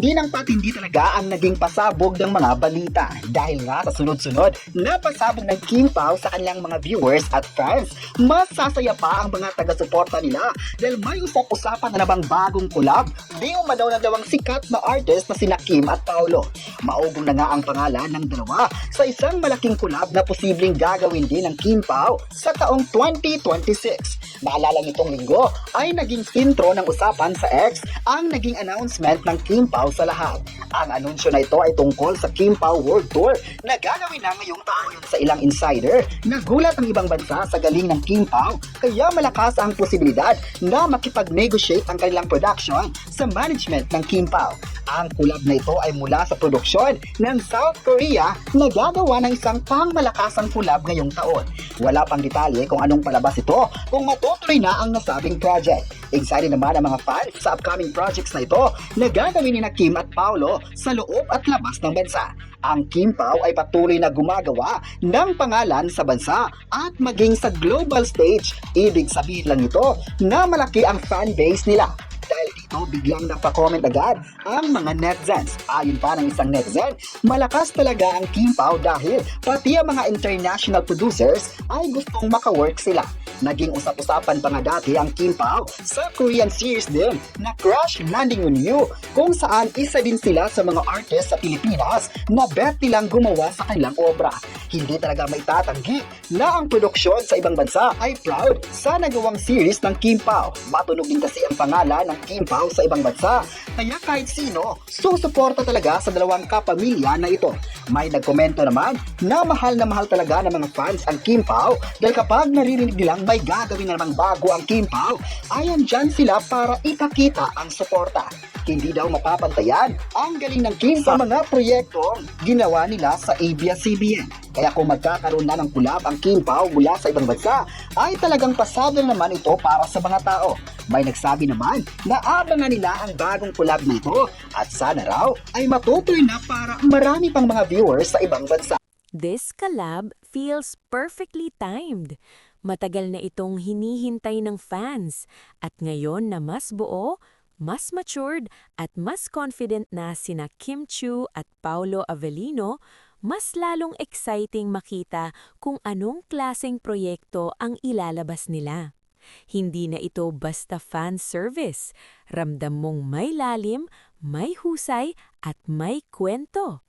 Patindi ng patindi talaga ang naging pasabog ng mga balita dahil nga sa sunod-sunod na pasabog ng Kim Pao sa kanilang mga viewers at fans. Mas sasaya pa ang mga taga-suporta nila dahil may usap-usapan na namang bagong collab. Di umanaw ng dalawang sikat na artist na sina Kim at Paolo. Maugong na nga ang pangalan ng dalawa sa isang malaking collab na posibleng gagawin din ng Kim Pao sa taong 2026. Maalala nitong linggo ay naging intro ng usapan sa X ang naging announcement ng Kim Pao sa lahat. Ang anunsyo na ito ay tungkol sa Kim Pao World Tour na gagawin na ngayong taon sa ilang insider. Nagulat ang ibang bansa sa galing ng Kim Pao kaya malakas ang posibilidad na makipag-negotiate ang kanilang production sa management ng Kim Pao. Ang collab na ito ay mula sa produksyon ng South Korea na gagawa ng isang pangmalakasang collab ngayong taon. Wala pang detalye kung anong palabas ito kung matutuloy na ang nasabing project. Excited naman ang mga fans sa upcoming projects na ito na gagawin ni na Kim at Paolo sa loob at labas ng bansa. Ang Kim Pao ay patuloy na gumagawa ng pangalan sa bansa at maging sa global stage. Ibig sabihin lang ito na malaki ang fan base nila. Dahil dito biglang nagpa-comment agad ang mga netizens. Ayon pa ng isang netizen, malakas talaga ang Kim Pao dahil pati ang mga international producers ay gustong maka-work sila. Naging usap-usapan pa nga dati ang Kim Pao sa Korean series din na Crash Landing on You kung saan isa din sila sa mga artist sa Pilipinas na bet nilang gumawa sa kanilang obra. Hindi talaga maitatanggi na ang produksyon sa ibang bansa ay proud sa nagawang series ng Kim Pao. Matunog din kasi ang pangalan ng Kim Pao sa ibang bansa kaya kahit sino susuporta talaga sa dalawang kapamilya na ito. May nagkomento naman na mahal talaga ng mga fans ang Kim Pao dahil kapag naririnig nilang may gagawin na namang bago ang Kim Pao ay andyan sila para ipakita ang suporta. Hindi daw mapapantayan ang galing ng Kim sa mga proyektong ginawa nila sa ABS-CBN. Kaya kung magkakaroon na ng collab ang Kim Pao mula sa ibang bansa, ay talagang pasado naman ito para sa mga tao. May nagsabi naman na abangan nila ang bagong collab na ito at sana raw ay matutuloy na para marami pang mga viewers sa ibang bansa. This collab feels perfectly timed. Matagal na itong hinihintay ng fans at ngayon na mas buo, mas matured at mas confident na sina Kim Chiu at Paolo Avellino, mas lalong exciting makita kung anong klaseng proyekto ang ilalabas nila. Hindi na ito basta fan service. Ramdam mong may lalim, may husay at may kwento.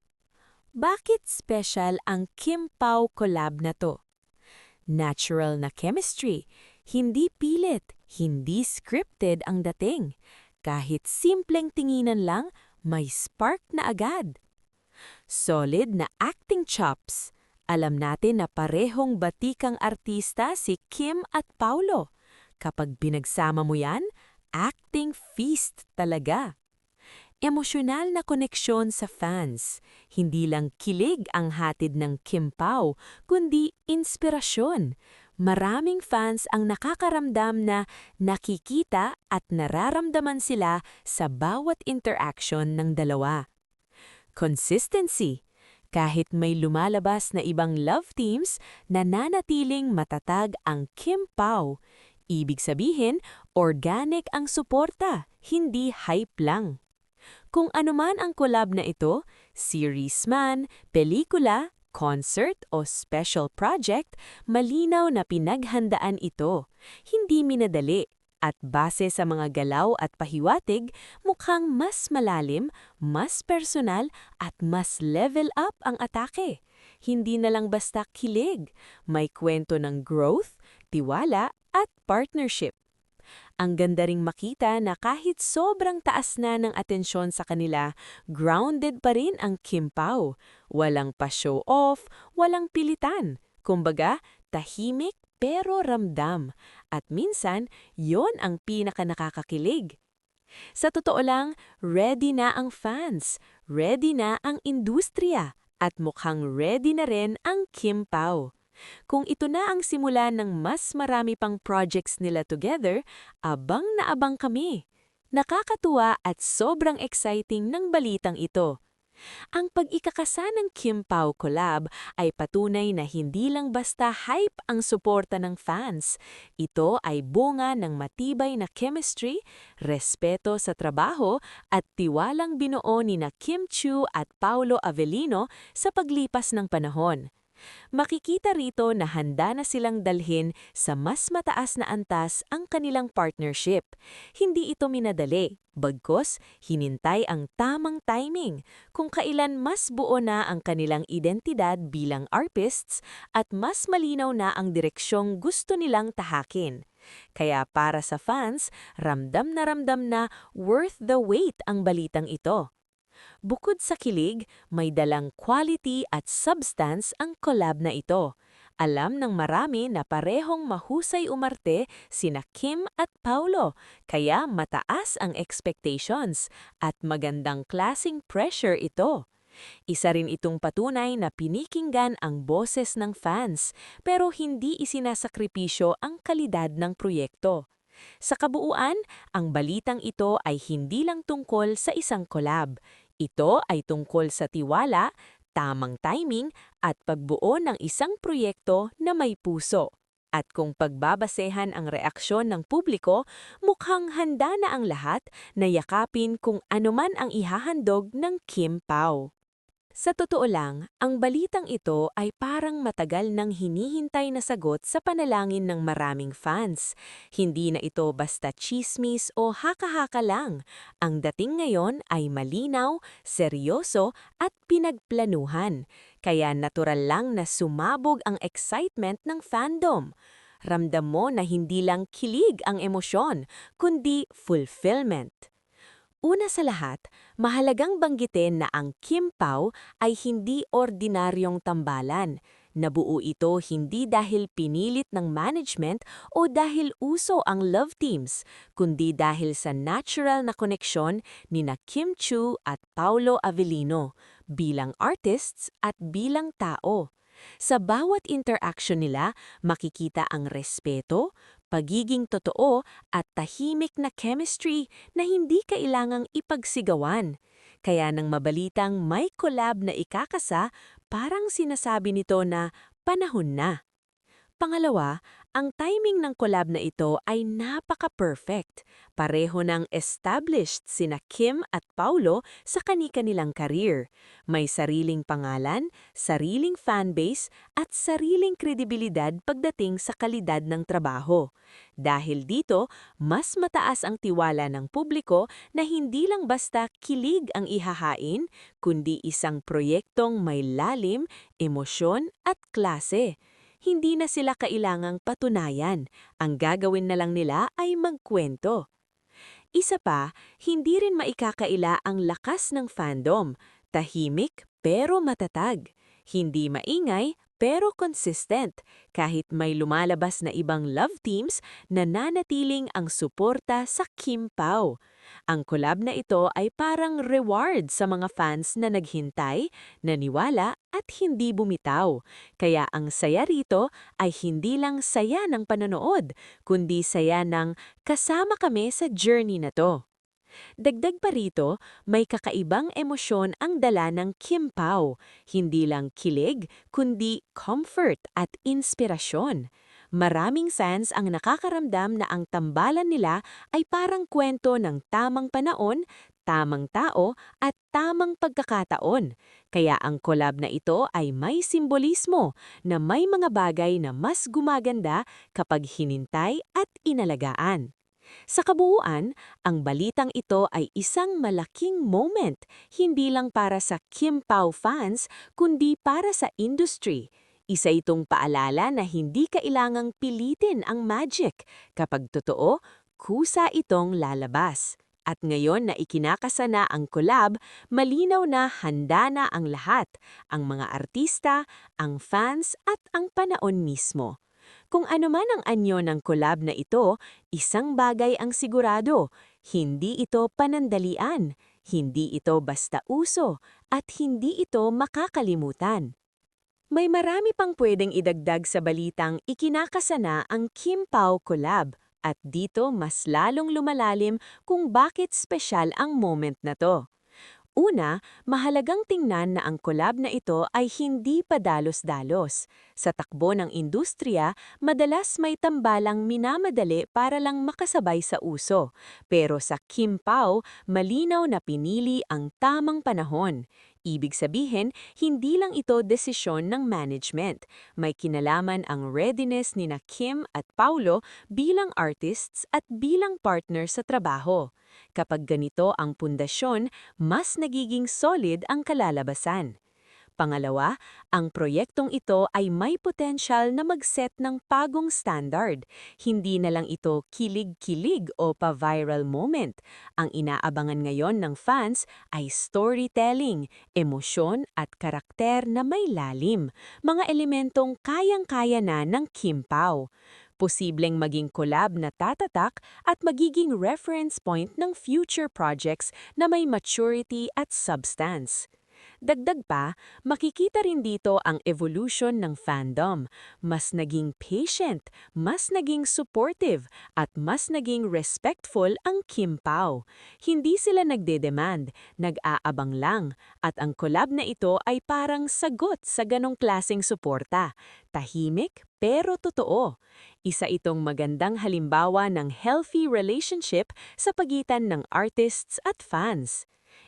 Bakit special ang Kim Pao collab na to? Natural na chemistry, hindi pilit, hindi scripted ang dating. Kahit simpleng tinginan lang, may spark na agad. Solid na acting chops. Alam natin na parehong batikang artista si Kim at Paolo. Kapag binagsama mo yan, acting feast talaga. Emosyonal na koneksyon sa fans. Hindi lang kilig ang hatid ng Kim Pao, kundi inspirasyon. Maraming fans ang nakakaramdam na nakikita at nararamdaman sila sa bawat interaction ng dalawa. Consistency. Kahit may lumalabas na ibang love teams, nananatiling matatag ang Kim Pao. Ibig sabihin, organic ang suporta, hindi hype lang. Kung anuman ang collab na ito, series man, pelikula, concert o special project, malinaw na pinaghandaan ito. Hindi minadali at base sa mga galaw at pahiwatig, mukhang mas malalim, mas personal at mas level up ang atake. Hindi na lang basta kilig, may kwento ng growth, tiwala at partnership. Ang ganda ring makita na kahit sobrang taas na ng atensyon sa kanila, grounded pa rin ang Kim Pao. Walang pa-show off, walang pilitan. Kumbaga, tahimik pero ramdam. At minsan, yon ang pinaka-nakakakilig. Sa totoo lang, ready na ang fans, ready na ang industriya, at mukhang ready na rin ang Kim Pao. Kung ito na ang simula ng mas marami pang projects nila together, abang na abang kami. Nakakatuwa at sobrang exciting ng balitang ito. Ang pag-ikakasa ng Kim Pao collab ay patunay na hindi lang basta hype ang suporta ng fans. Ito ay bunga ng matibay na chemistry, respeto sa trabaho at tiwalang binuo ni na Kim Chiu at Paolo Avellino sa paglipas ng panahon. Makikita rito na handa na silang dalhin sa mas mataas na antas ang kanilang partnership. Hindi ito minadali, bagkus hinintay ang tamang timing kung kailan mas buo na ang kanilang identidad bilang artists at mas malinaw na ang direksyong gusto nilang tahakin. Kaya para sa fans, ramdam na worth the wait ang balitang ito. Bukod sa kilig, may dalang quality at substance ang collab na ito. Alam ng marami na parehong mahusay umarte sina Kim at Paolo, kaya mataas ang expectations at magandang klasing pressure ito. Isa rin itong patunay na pinikinggan ang boses ng fans, pero hindi isinasakripisyo ang kalidad ng proyekto. Sa kabuuan, ang balitang ito ay hindi lang tungkol sa isang collab. Ito ay tungkol sa tiwala, tamang timing, at pagbuo ng isang proyekto na may puso. At kung pagbabasehan ang reaksyon ng publiko, mukhang handa na ang lahat na yakapin kung anuman ang ihahandog ng Kim Pao. Sa totoo lang, ang balitang ito ay parang matagal nang hinihintay na sagot sa panalangin ng maraming fans. Hindi na ito basta chismis o haka-haka lang. Ang dating ngayon ay malinaw, seryoso at pinagplanuhan. Kaya natural lang na sumabog ang excitement ng fandom. Ramdam mo na hindi lang kilig ang emosyon, kundi fulfillment. Una sa lahat, mahalagang banggitin na ang Kim Pao ay hindi ordinaryong tambalan. Nabuo ito hindi dahil pinilit ng management o dahil uso ang love teams, kundi dahil sa natural na koneksyon ni na Kim Chiu at Paolo Avellino bilang artists at bilang tao. Sa bawat interaction nila, makikita ang respeto, pagiging totoo at tahimik na chemistry na hindi kailangang ipagsigawan. Kaya nang mabalitang may collab na ikakasa, parang sinasabi nito na panahon na. Pangalawa, ang timing ng collab na ito ay napaka-perfect. Pareho ng established sina Kim at Paolo sa kani-kanilang career. May sariling pangalan, sariling fanbase, at sariling kredibilidad pagdating sa kalidad ng trabaho. Dahil dito, mas mataas ang tiwala ng publiko na hindi lang basta kilig ang ihahain, kundi isang proyektong may lalim, emosyon at klase. Hindi na sila kailangang patunayan. Ang gagawin na lang nila ay magkwento. Isa pa, hindi rin maikakaila ang lakas ng fandom. Tahimik pero matatag. Hindi maingay pero consistent. Kahit may lumalabas na ibang love teams, nananatiling ang suporta sa Kim Pao. Ang collab na ito ay parang reward sa mga fans na naghintay, naniwala at hindi bumitaw. Kaya ang saya rito ay hindi lang saya ng panonood, kundi saya ng kasama kami sa journey na to. Dagdag pa rito, may kakaibang emosyon ang dala ng Kim Pao. Hindi lang kilig, kundi comfort at inspirasyon. Maraming fans ang nakakaramdam na ang tambalan nila ay parang kwento ng tamang panahon, tamang tao at tamang pagkakataon. Kaya ang collab na ito ay may simbolismo na may mga bagay na mas gumaganda kapag hinintay at inalagaan. Sa kabuuan, ang balitang ito ay isang malaking moment, hindi lang para sa Kim Pao fans, kundi para sa industry. Isa itong paalala na hindi kailangang pilitin ang magic. Kapag totoo, kusa itong lalabas. At ngayon na ikinakasa na ang collab, malinaw na handa na ang lahat, ang mga artista, ang fans at ang panahon mismo. Kung ano man ang anyo ng collab na ito, isang bagay ang sigurado, hindi ito panandalian, hindi ito basta uso, at hindi ito makakalimutan. May marami pang pwedeng idagdag sa balitang ikinakasa na ang Kim Pao collab, at dito mas lalong lumalalim kung bakit spesyal ang moment na to. Una, mahalagang tingnan na ang collab na ito ay hindi pa dalos-dalos. Sa takbo ng industriya, madalas may tambalang minamadali para lang makasabay sa uso. Pero sa Kim Pao, malinaw na pinili ang tamang panahon. Ibig sabihin, hindi lang ito desisyon ng management. May kinalaman ang readiness ni na Kim at Paulo bilang artists at bilang partner sa trabaho. Kapag ganito ang pundasyon, mas nagiging solid ang kalalabasan. Pangalawa, ang proyektong ito ay may potensyal na mag-set ng pagong standard. Hindi na lang ito kilig-kilig o pa-viral moment. Ang inaabangan ngayon ng fans ay storytelling, emosyon at karakter na may lalim, mga elementong kayang-kaya na ng Kim Pao. Posibleng maging collab na tatatak at magiging reference point ng future projects na may maturity at substance. Dagdag pa, makikita rin dito ang evolution ng fandom. Mas naging patient, mas naging supportive, at mas naging respectful ang Kim Pao. Hindi sila nagde-demand, nag-aabang lang, at ang collab na ito ay parang sagot sa ganong klaseng suporta. Tahimik pero totoo. Isa itong magandang halimbawa ng healthy relationship sa pagitan ng artists at fans.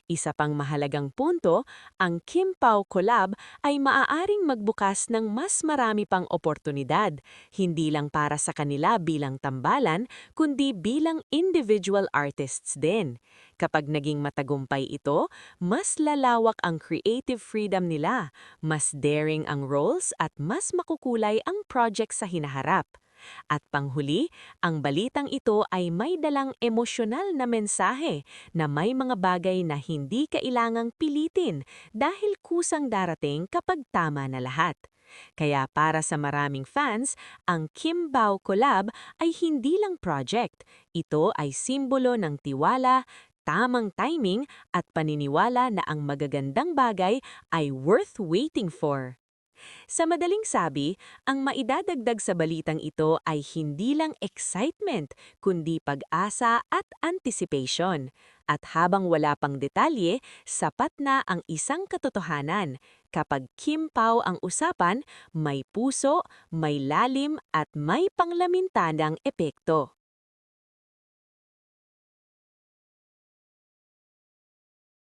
Isa pang mahalagang punto, ang Kim Pao collab ay maaaring magbukas ng mas marami pang oportunidad, hindi lang para sa kanila bilang tambalan, kundi bilang individual artists din. Kapag naging matagumpay ito, mas lalawak ang creative freedom nila, mas daring ang roles at mas makukulay ang project sa hinaharap. At panghuli, ang balitang ito ay may dalang emosyonal na mensahe na may mga bagay na hindi kailangang pilitin dahil kusang darating kapag tama na lahat. Kaya para sa maraming fans, ang Kim Pao collab ay hindi lang project. Ito ay simbolo ng tiwala, tamang timing at paniniwala na ang magagandang bagay ay worth waiting for. Sa madaling sabi, ang maidadagdag sa balitang ito ay hindi lang excitement, kundi pag-asa at anticipation. At habang wala pang detalye, sapat na ang isang katotohanan. Kapag Kim Pao ang usapan, may puso, may lalim at may panglamintanang epekto.